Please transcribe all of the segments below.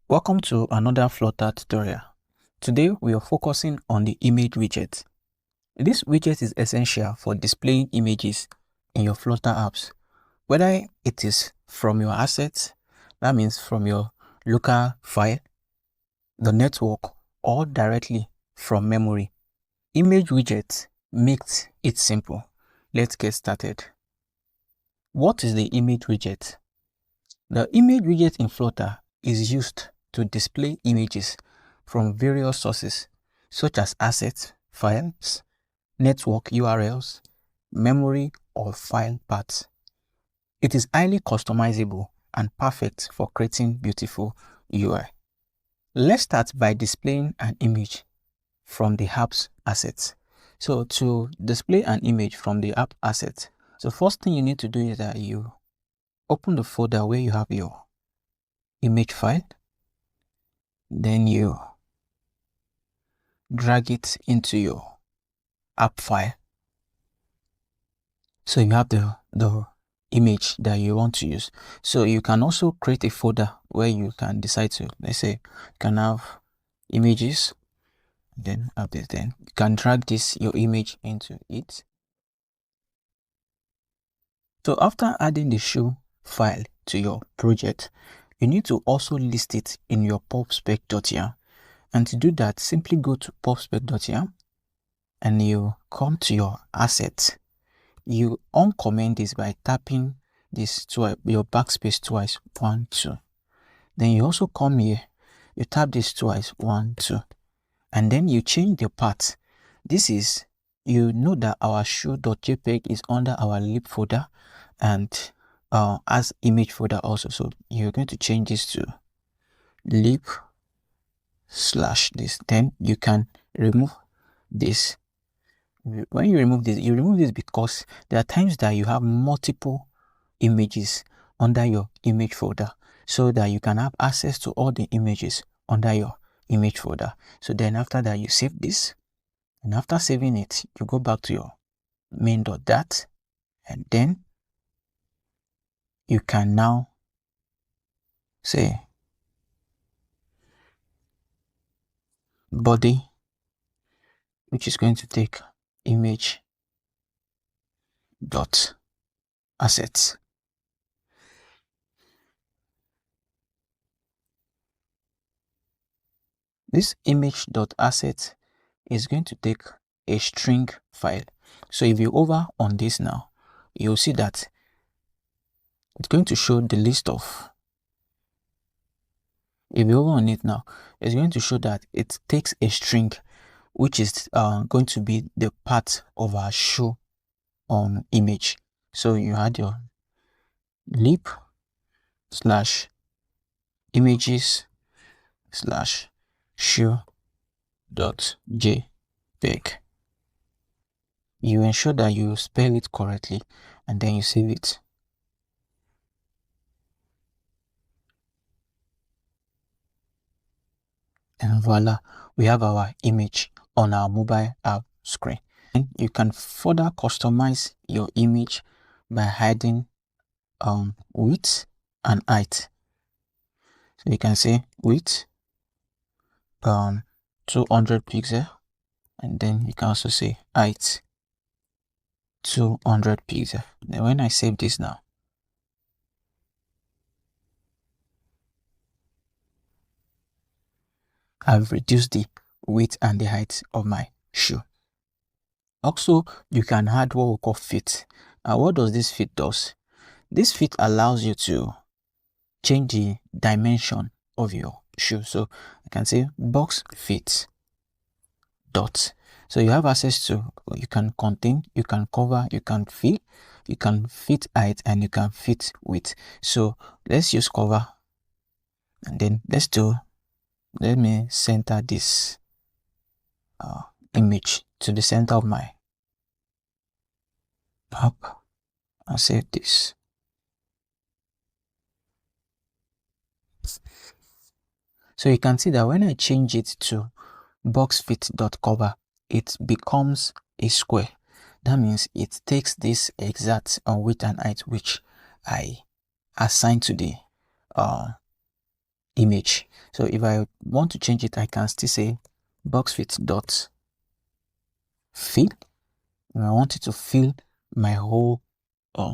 Welcome to another Flutter tutorial. Today we are focusing on the image widget. This widget is essential for displaying images in your Flutter apps, whether it is from your assets, that means from your local file, the network, or directly from memory. Image widget makes it simple. Let's get started. What is the image widget? The image widget in Flutter is used to display images from various sources such as assets, files, network URLs, memory, or file paths. It is highly customizable and perfect for creating beautiful UI. Let's start by displaying an image from the app's assets. So to display an image from the app asset, the first thing you need to do is that you open the folder where you have your image file. Then you drag it into your app file. So you have the image that you want to use. So you can also create a folder where you can decide to, let's say, you can have images, then have this, then you can drag your image into it. So after adding the shoe file to your project, you need to also list it in your pubspec.yam. And to do that, simply go to pubspec.yam and you come to your assets. You uncomment this by tapping this twice, your backspace twice, 1, 2. Then you also come here, you tap this twice, 1, 2, and then you change the path. This is, you know that our shoe.jpg is under our lib folder and as image folder also. So you're going to change this to lib/this. Then you can remove this. When you remove this because there are times that you have multiple images under your image folder, so that you can have access to all the images under your image folder. So then after that, you save this, and after saving it, you go back to your main.dat, and then you can now say body, which is going to take image dot assets. This image.asset is going to take a string file. So if you hover on this now, you'll see that it's going to show the list of, if you hover on it now, it's going to show that it takes a string, which is going to be the part of our show on image. So you had your lib/images/show.jpg. You ensure that you spell it correctly and then you save it. And voila, we have our image on our mobile app screen. And you can further customize your image by hiding width and height. So you can say width 200 pixels, and then you can also say height 200 pixels. Then when I save this now, I've reduced the width and the height of my shoe. Also, you can add what we call fit. What does this fit does? This fit allows you to change the dimension of your shoe. So I can say BoxFit dot. So you have access to, you can contain, you can cover, you can fill, you can fit height, and you can fit width. So let's use cover, and then let me center this image to the center of my app and save this. So you can see that when I change it to boxfit.cover, it becomes a square. That means it takes this exact width and height which I assigned to the image. So if I want to change it, I can still say BoxFit dot fill. And I want it to fill my whole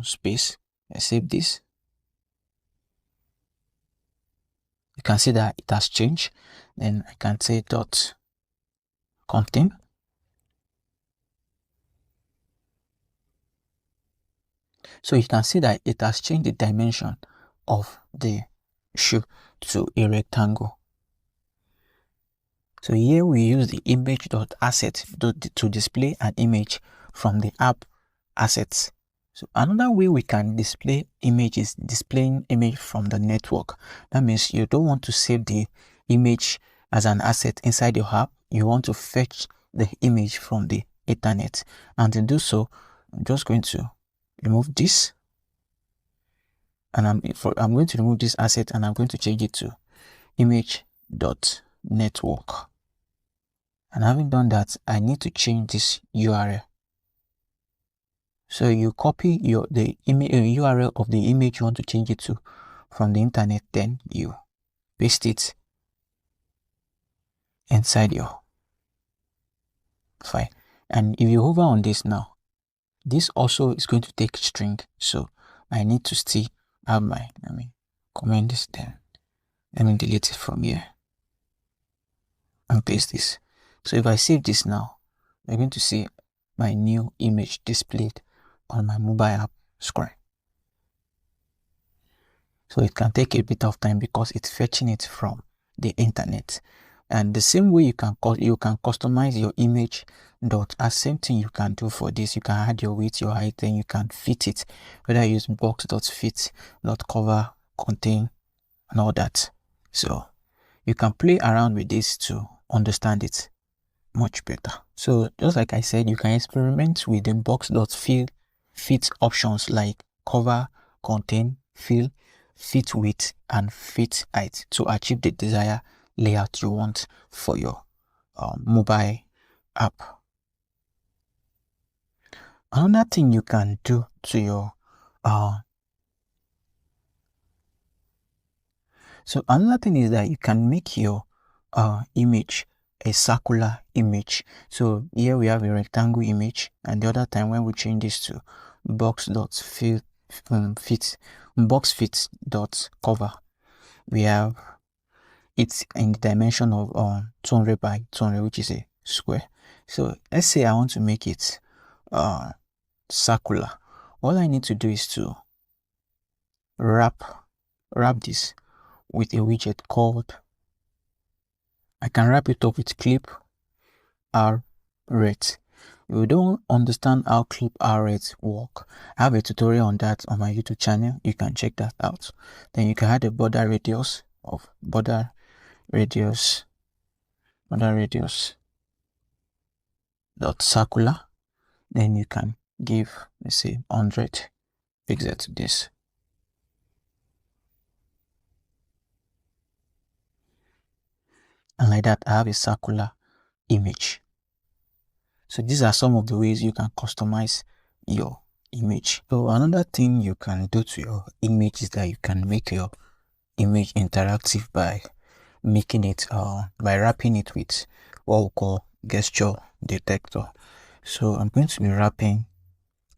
space. I save this. You can see that it has changed. Then I can say dot contain. So you can see that it has changed the dimension of the shoe to a rectangle. So here we use the image.asset to display an image from the app assets. So another way we can display image is displaying image from the network. That means you don't want to save the image as an asset inside your app. You want to fetch the image from the internet. And to do so, I'm just going to remove this. And I'm going to remove this asset and I'm going to change it to image.network. And having done that, I need to change this URL. So you copy the URL of the image you want to change it to from the internet, then you paste it inside your file. And if you hover on this now, this also is going to take string. So I need to still have let me comment this then. Let me delete it from here and paste this. So if I save this now, you're going to see my new image displayed on my mobile app screen. So it can take a bit of time because it's fetching it from the internet. And the same way you can customize your image same thing you can do for this. You can add your width, your height, then you can fit it. Whether you use box.fit, cover, contain, and all that. So you can play around with this to understand it much better. So just like I said, you can experiment with the box.fill fit options like cover, contain, fill, fit width, and fit height to achieve the desired layout you want for your mobile app. Another thing you can do to your so another thing is that you can make your image a circular image. So here we have a rectangle image, and the other time when we change this to boxfit.cover, we have it in the dimension of 200 by 200, which is a square. So let's say I want to make it circular. All I need to do is to wrap this with a widget called, I can wrap it up with ClipRRect. If you don't understand how ClipRRect work, I have a tutorial on that on my YouTube channel. You can check that out. Then you can add a border radius dot circular. Then you can give, let's say, 100 pixels to this. And like that, I have a circular image. So these are some of the ways you can customize your image. So another thing you can do to your image is that you can make your image interactive by making it by wrapping it with what we call gesture detector. So I'm going to be wrapping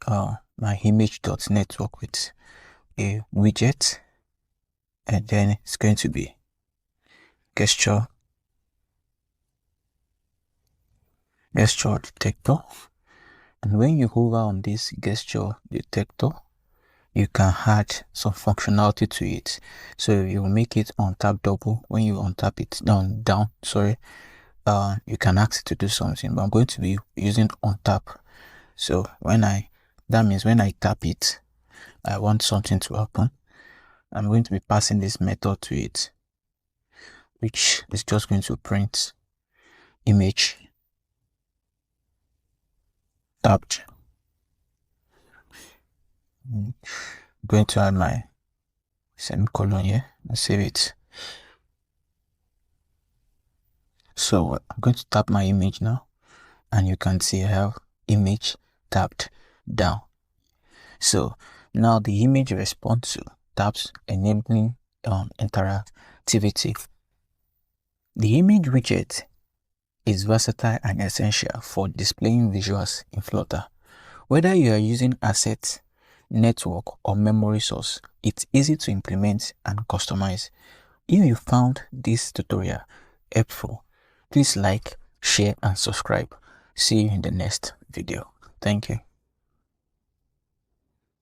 my image.network with a widget, and then it's going to be gesture detector. And when you hover on this gesture detector, you can add some functionality to it. So you will make it on tap double. When you untap it down, you can ask it to do something, but I'm going to be using on tap. So that means when I tap it, I want something to happen. I'm going to be passing this method to it, which is just going to print image tapped. I'm going to add my semicolon here and save it. So I'm going to tap my image now, and you can see I have image tapped down. So now the image responds to taps, enabling activity. The image widget is versatile and essential for displaying visuals in Flutter. Whether you are using assets, network, or memory source, it's easy to implement and customize. If you found this tutorial helpful, please like, share, and subscribe. See you in the next video. Thank you.